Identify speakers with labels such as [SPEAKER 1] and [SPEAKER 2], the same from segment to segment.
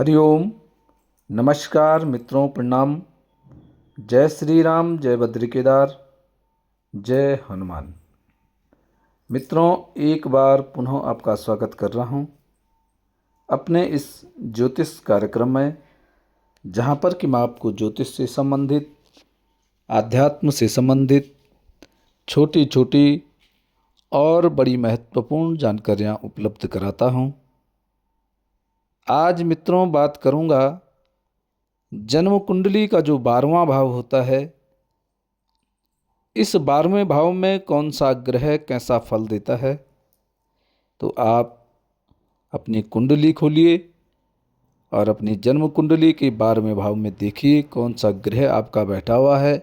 [SPEAKER 1] हरिओम। नमस्कार मित्रों, प्रणाम। जय श्री राम, जय बद्री केदार, जय हनुमान। मित्रों, एक बार पुनः आपका स्वागत कर रहा हूँ अपने इस ज्योतिष कार्यक्रम में, जहाँ पर कि मैं आपको ज्योतिष से संबंधित, आध्यात्म से संबंधित छोटी छोटी और बड़ी महत्वपूर्ण जानकारियाँ उपलब्ध कराता हूँ। आज मित्रों बात करूँगा जन्म कुंडली का जो 12वां भाव होता है, इस 12वें भाव में कौन सा ग्रह कैसा फल देता है। तो आप अपनी कुंडली खोलिए और अपनी जन्म कुंडली के 12वें भाव में देखिए कौन सा ग्रह आपका बैठा हुआ है।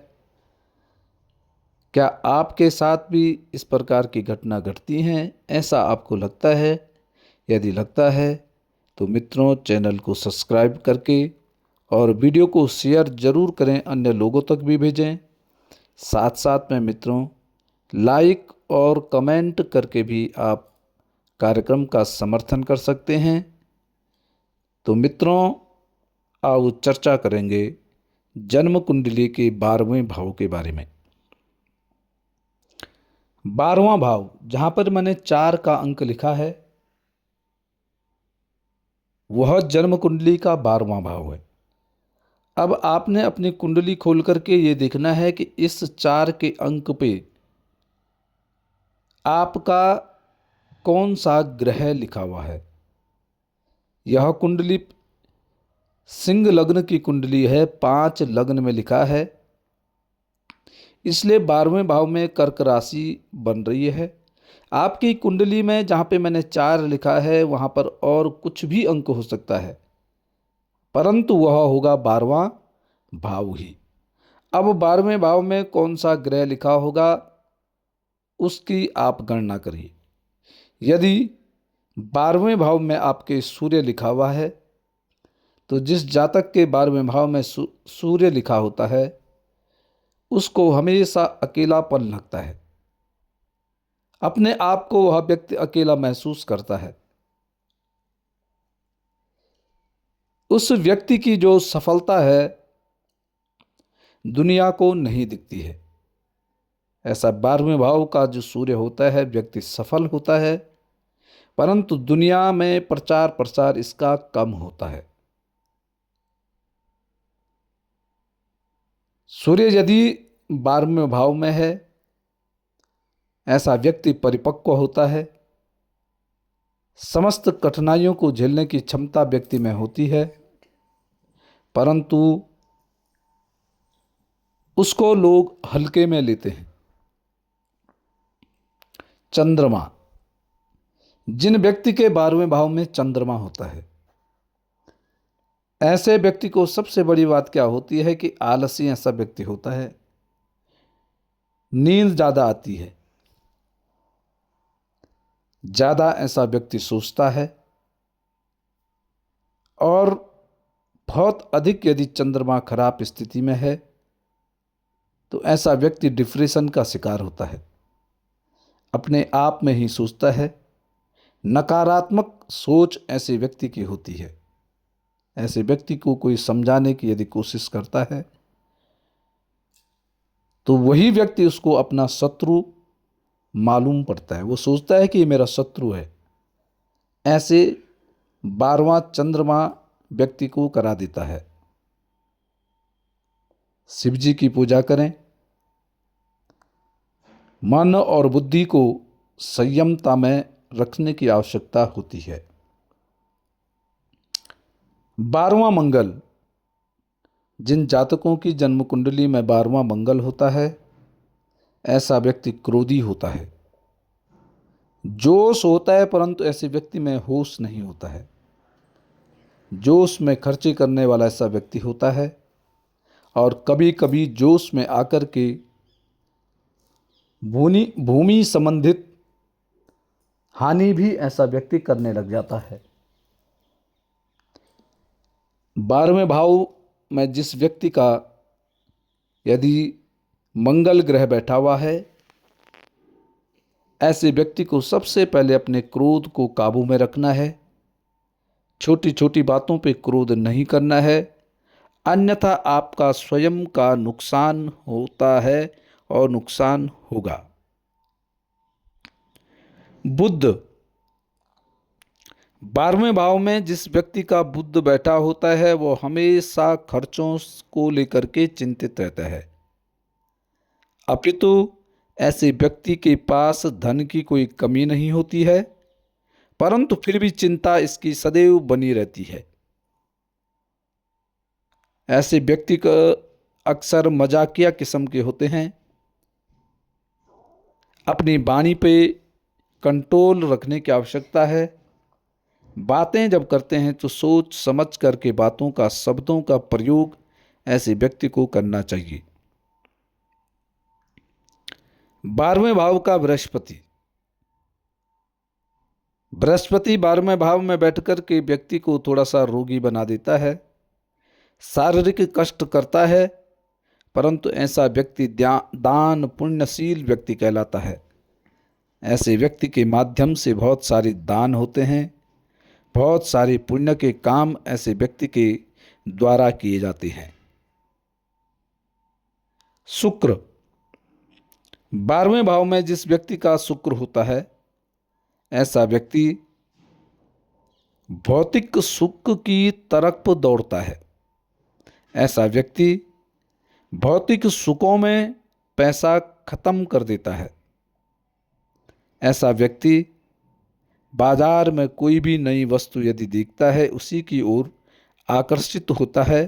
[SPEAKER 1] क्या आपके साथ भी इस प्रकार की घटना घटती हैं, ऐसा आपको लगता है? यदि लगता है तो मित्रों चैनल को सब्सक्राइब करके और वीडियो को शेयर ज़रूर करें, अन्य लोगों तक भी भेजें। साथ साथ में मित्रों लाइक और कमेंट करके भी आप कार्यक्रम का समर्थन कर सकते हैं। तो मित्रों आओ चर्चा करेंगे जन्म कुंडली के 12वें भाव के बारे में। 12वां भाव, जहाँ पर मैंने 4 का अंक लिखा है, वह जन्म कुंडली का 12वां भाव है। अब आपने अपनी कुंडली खोल करके ये देखना है कि इस 4 के अंक पे आपका कौन सा ग्रह लिखा हुआ है। यह कुंडली सिंह लग्न की कुंडली है, 5 लग्न में लिखा है, इसलिए 12वें भाव में कर्क राशि बन रही है। आपकी कुंडली में जहाँ पे मैंने 4 लिखा है वहाँ पर और कुछ भी अंक हो सकता है, परंतु वह होगा 12वां भाव ही। अब 12वें भाव में कौन सा ग्रह लिखा होगा उसकी आप गणना करिए। यदि 12वें भाव में आपके सूर्य लिखा हुआ है, तो जिस जातक के 12वें भाव में सूर्य लिखा होता है उसको हमेशा अकेलापन लगता है, अपने आप को वह व्यक्ति अकेला महसूस करता है। उस व्यक्ति की जो सफलता है दुनिया को नहीं दिखती है। ऐसा 12वें भाव का जो सूर्य होता है, व्यक्ति सफल होता है, परंतु दुनिया में प्रचार प्रसार इसका कम होता है। सूर्य यदि 12वें भाव में है, ऐसा व्यक्ति परिपक्व होता है, समस्त कठिनाइयों को झेलने की क्षमता व्यक्ति में होती है, परंतु उसको लोग हल्के में लेते हैं। चंद्रमा, जिन व्यक्ति के 12वें भाव में चंद्रमा होता है, ऐसे व्यक्ति को सबसे बड़ी बात क्या होती है कि आलसी ऐसा व्यक्ति होता है, नींद ज़्यादा आती है, ज़्यादा ऐसा व्यक्ति सोचता है, और बहुत अधिक यदि चंद्रमा खराब स्थिति में है तो ऐसा व्यक्ति डिप्रेशन का शिकार होता है, अपने आप में ही सोचता है, नकारात्मक सोच ऐसे व्यक्ति की होती है। ऐसे व्यक्ति को कोई समझाने की यदि कोशिश करता है तो वही व्यक्ति उसको अपना शत्रु मालूम पड़ता है, वो सोचता है कि ये मेरा शत्रु है। ऐसे 12वां चंद्रमा व्यक्ति को करा देता है। शिव जी की पूजा करें, मन और बुद्धि को संयमता में रखने की आवश्यकता होती है। 12वां मंगल, जिन जातकों की जन्म कुंडली में 12वां मंगल होता है, ऐसा व्यक्ति क्रोधी होता है, जोश होता है, परंतु ऐसे व्यक्ति में होश नहीं होता है। जोश में खर्चे करने वाला ऐसा व्यक्ति होता है, और कभी कभी जोश में आकर के भूमि संबंधित हानि भी ऐसा व्यक्ति करने लग जाता है। 12वें भाव में जिस व्यक्ति का यदि मंगल ग्रह बैठा हुआ है, ऐसे व्यक्ति को सबसे पहले अपने क्रोध को काबू में रखना है, छोटी छोटी बातों पे क्रोध नहीं करना है, अन्यथा आपका स्वयं का नुकसान होता है और नुकसान होगा। बुध 12वें भाव में जिस व्यक्ति का बुध बैठा होता है वो हमेशा खर्चों को लेकर के चिंतित रहता है, अपितु ऐसे व्यक्ति के पास धन की कोई कमी नहीं होती है, परंतु फिर भी चिंता इसकी सदैव बनी रहती है। ऐसे व्यक्ति का अक्सर मजाकिया किस्म के होते हैं। अपनी वाणी पे कंट्रोल रखने की आवश्यकता है। बातें जब करते हैं तो सोच समझ करके बातों का, शब्दों का प्रयोग ऐसे व्यक्ति को करना चाहिए। 12वें भाव का बृहस्पति 12वें भाव में बैठकर के व्यक्ति को थोड़ा सा रोगी बना देता है, शारीरिक कष्ट करता है, परंतु ऐसा व्यक्ति दान पुण्यशील व्यक्ति कहलाता है। ऐसे व्यक्ति के माध्यम से बहुत सारे दान होते हैं, बहुत सारे पुण्य के काम ऐसे व्यक्ति के द्वारा किए जाते हैं। शुक्र 12वें भाव में जिस व्यक्ति का शुक्र होता है, ऐसा व्यक्ति भौतिक सुख की तरफ दौड़ता है। ऐसा व्यक्ति भौतिक सुखों में पैसा खत्म कर देता है। ऐसा व्यक्ति बाजार में कोई भी नई वस्तु यदि देखता है उसी की ओर आकर्षित होता है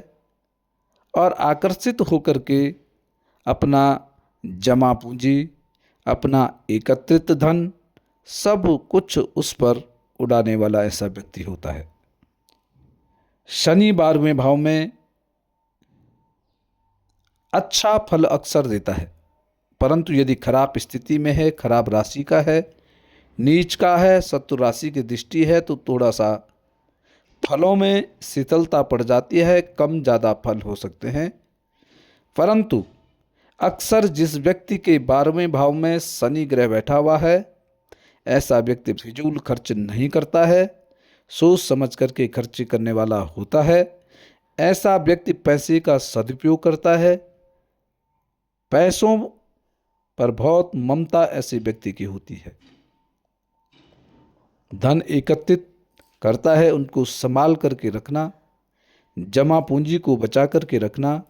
[SPEAKER 1] और आकर्षित होकर के अपना जमा पूंजी, अपना एकत्रित धन सब कुछ उस पर उड़ाने वाला ऐसा व्यक्ति होता है। शनि 12वें भाव में अच्छा फल अक्सर देता है, परंतु यदि खराब स्थिति में है, खराब राशि का है, नीच का है, शत्रु राशि की दृष्टि है तो थोड़ा सा फलों में शीतलता पड़ जाती है, कम ज़्यादा फल हो सकते हैं। परंतु अक्सर जिस व्यक्ति के 12वें भाव में शनि ग्रह बैठा हुआ है, ऐसा व्यक्ति फिजूल खर्च नहीं करता है, सोच समझ करके खर्च करने वाला होता है। ऐसा व्यक्ति पैसे का सदुपयोग करता है, पैसों पर बहुत ममता ऐसे व्यक्ति की होती है। धन एकत्रित करता है, उनको संभाल करके रखना, जमा पूंजी को बचा करके रखना,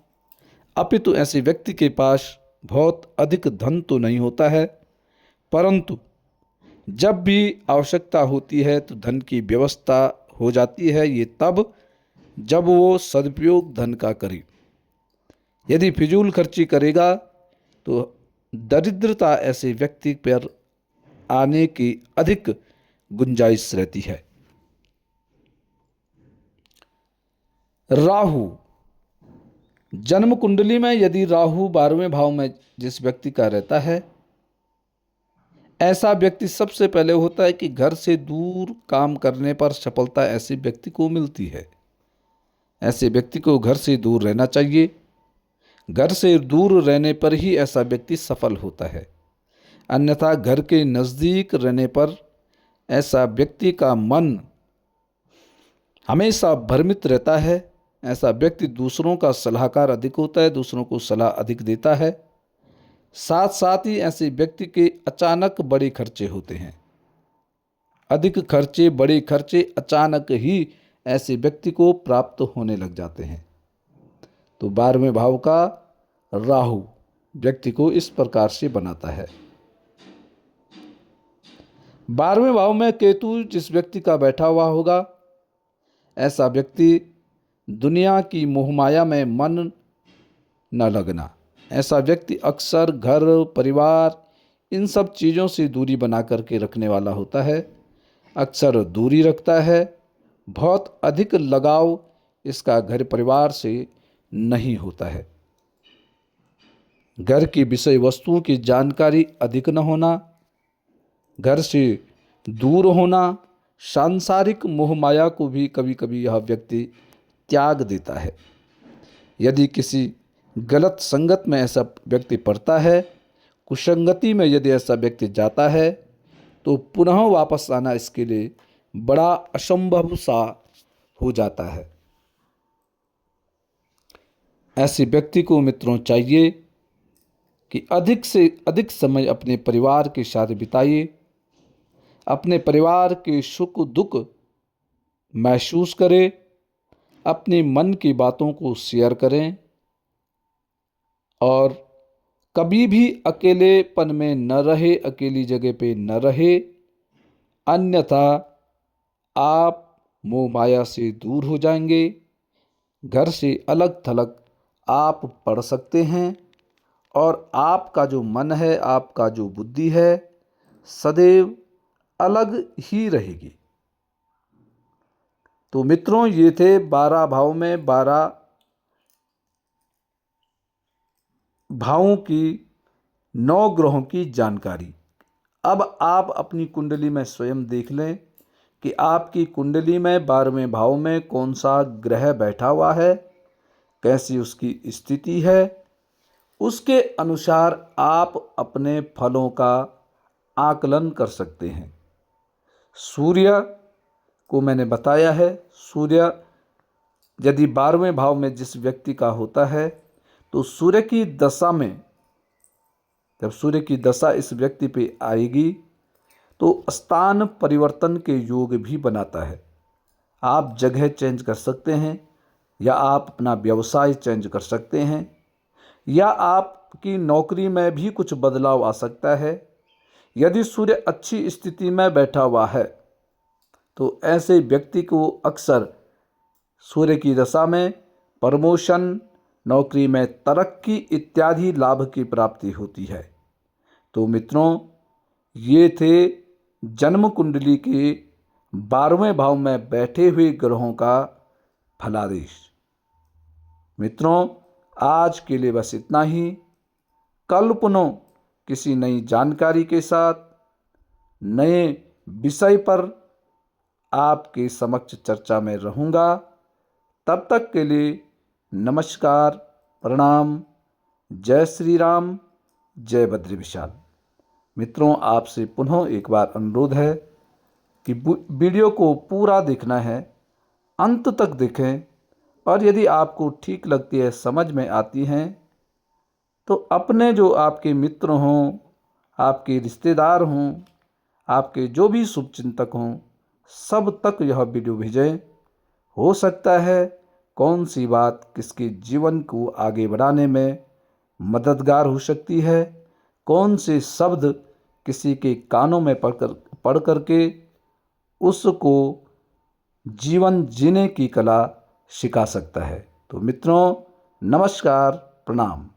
[SPEAKER 1] अपितु ऐसे व्यक्ति के पास बहुत अधिक धन तो नहीं होता है, परंतु जब भी आवश्यकता होती है तो धन की व्यवस्था हो जाती है। ये तब जब वो सदुपयोग धन का करे। यदि फिजूल खर्ची करेगा तो दरिद्रता ऐसे व्यक्ति पर आने की अधिक गुंजाइश रहती है। राहु जन्म कुंडली में यदि राहु 12वें भाव में जिस व्यक्ति का रहता है, ऐसा व्यक्ति सबसे पहले होता है कि घर से दूर काम करने पर सफलता ऐसे व्यक्ति को मिलती है। ऐसे व्यक्ति को घर से दूर रहना चाहिए। घर से दूर रहने पर ही ऐसा व्यक्ति सफल होता है, अन्यथा घर के नज़दीक रहने पर ऐसा व्यक्ति का मन हमेशा भ्रमित रहता है। ऐसा व्यक्ति दूसरों का सलाहकार अधिक होता है, दूसरों को सलाह अधिक देता है। साथ साथ ही ऐसे व्यक्ति के अचानक बड़े खर्चे होते हैं। अधिक खर्चे, बड़े खर्चे अचानक ही ऐसे व्यक्ति को प्राप्त होने लग जाते हैं। तो 12वें भाव का राहु व्यक्ति को इस प्रकार से बनाता है। 12वें भाव में केतु जिस व्यक्ति का बैठा हुआ होगा, ऐसा व्यक्ति दुनिया की मोहमाया में मन न लगना। ऐसा व्यक्ति अक्सर घर परिवार इन सब चीज़ों से दूरी बना करके रखने वाला होता है, अक्सर दूरी रखता है। बहुत अधिक लगाव इसका घर परिवार से नहीं होता है। घर की विषय वस्तुओं की जानकारी अधिक न होना, घर से दूर होना, सांसारिक मोहमाया को भी कभी कभी यह व्यक्ति त्याग देता है। यदि किसी गलत संगत में ऐसा व्यक्ति पड़ता है, कुसंगति में यदि ऐसा व्यक्ति जाता है तो पुनः वापस आना इसके लिए बड़ा असंभव सा हो जाता है। ऐसे व्यक्ति को मित्रों चाहिए कि अधिक से अधिक समय अपने परिवार के साथ बिताइए, अपने परिवार के सुख दुख महसूस करें, अपने मन की बातों को शेयर करें और कभी भी अकेलेपन में न रहे, अकेली जगह पे न रहे, अन्यथा आप मोह माया से दूर हो जाएंगे, घर से अलग थलग आप पड़ सकते हैं और आपका जो मन है, आपका जो बुद्धि है, सदैव अलग ही रहेगी। तो मित्रों, ये थे 12 भाव में 12 भावों की 9 ग्रहों की जानकारी। अब आप अपनी कुंडली में स्वयं देख लें कि आपकी कुंडली में 12वें भाव में कौन सा ग्रह बैठा हुआ है, कैसी उसकी स्थिति है। उसके अनुसार आप अपने फलों का आकलन कर सकते हैं। सूर्य को मैंने बताया है, सूर्य यदि 12वें भाव में जिस व्यक्ति का होता है तो सूर्य की दशा में, जब सूर्य की दशा इस व्यक्ति पे आएगी तो स्थान परिवर्तन के योग भी बनाता है। आप जगह चेंज कर सकते हैं, या आप अपना व्यवसाय चेंज कर सकते हैं, या आपकी नौकरी में भी कुछ बदलाव आ सकता है। यदि सूर्य अच्छी स्थिति में बैठा हुआ है तो ऐसे व्यक्ति को अक्सर सूर्य की दशा में प्रमोशन, नौकरी में तरक्की इत्यादि लाभ की प्राप्ति होती है। तो मित्रों, ये थे जन्म कुंडली के 12वें भाव में बैठे हुए ग्रहों का फलादेश। मित्रों, आज के लिए बस इतना ही। कल पुनः किसी नई जानकारी के साथ, नए विषय पर आपके समक्ष चर्चा में रहूँगा। तब तक के लिए नमस्कार, प्रणाम, जय श्री राम, जय बद्री विशाल। मित्रों, आपसे पुनः एक बार अनुरोध है कि वीडियो को पूरा देखना है, अंत तक देखें, और यदि आपको ठीक लगती है, समझ में आती हैं, तो अपने जो आपके मित्र हों, आपके रिश्तेदार हों, आपके जो भी शुभचिंतक हों, सब तक यह वीडियो भेजें। हो सकता है कौन सी बात किसके जीवन को आगे बढ़ाने में मददगार हो सकती है, कौन से शब्द किसी के कानों में पढ़ करके उसको जीवन जीने की कला सिखा सकता है। तो मित्रों, नमस्कार, प्रणाम।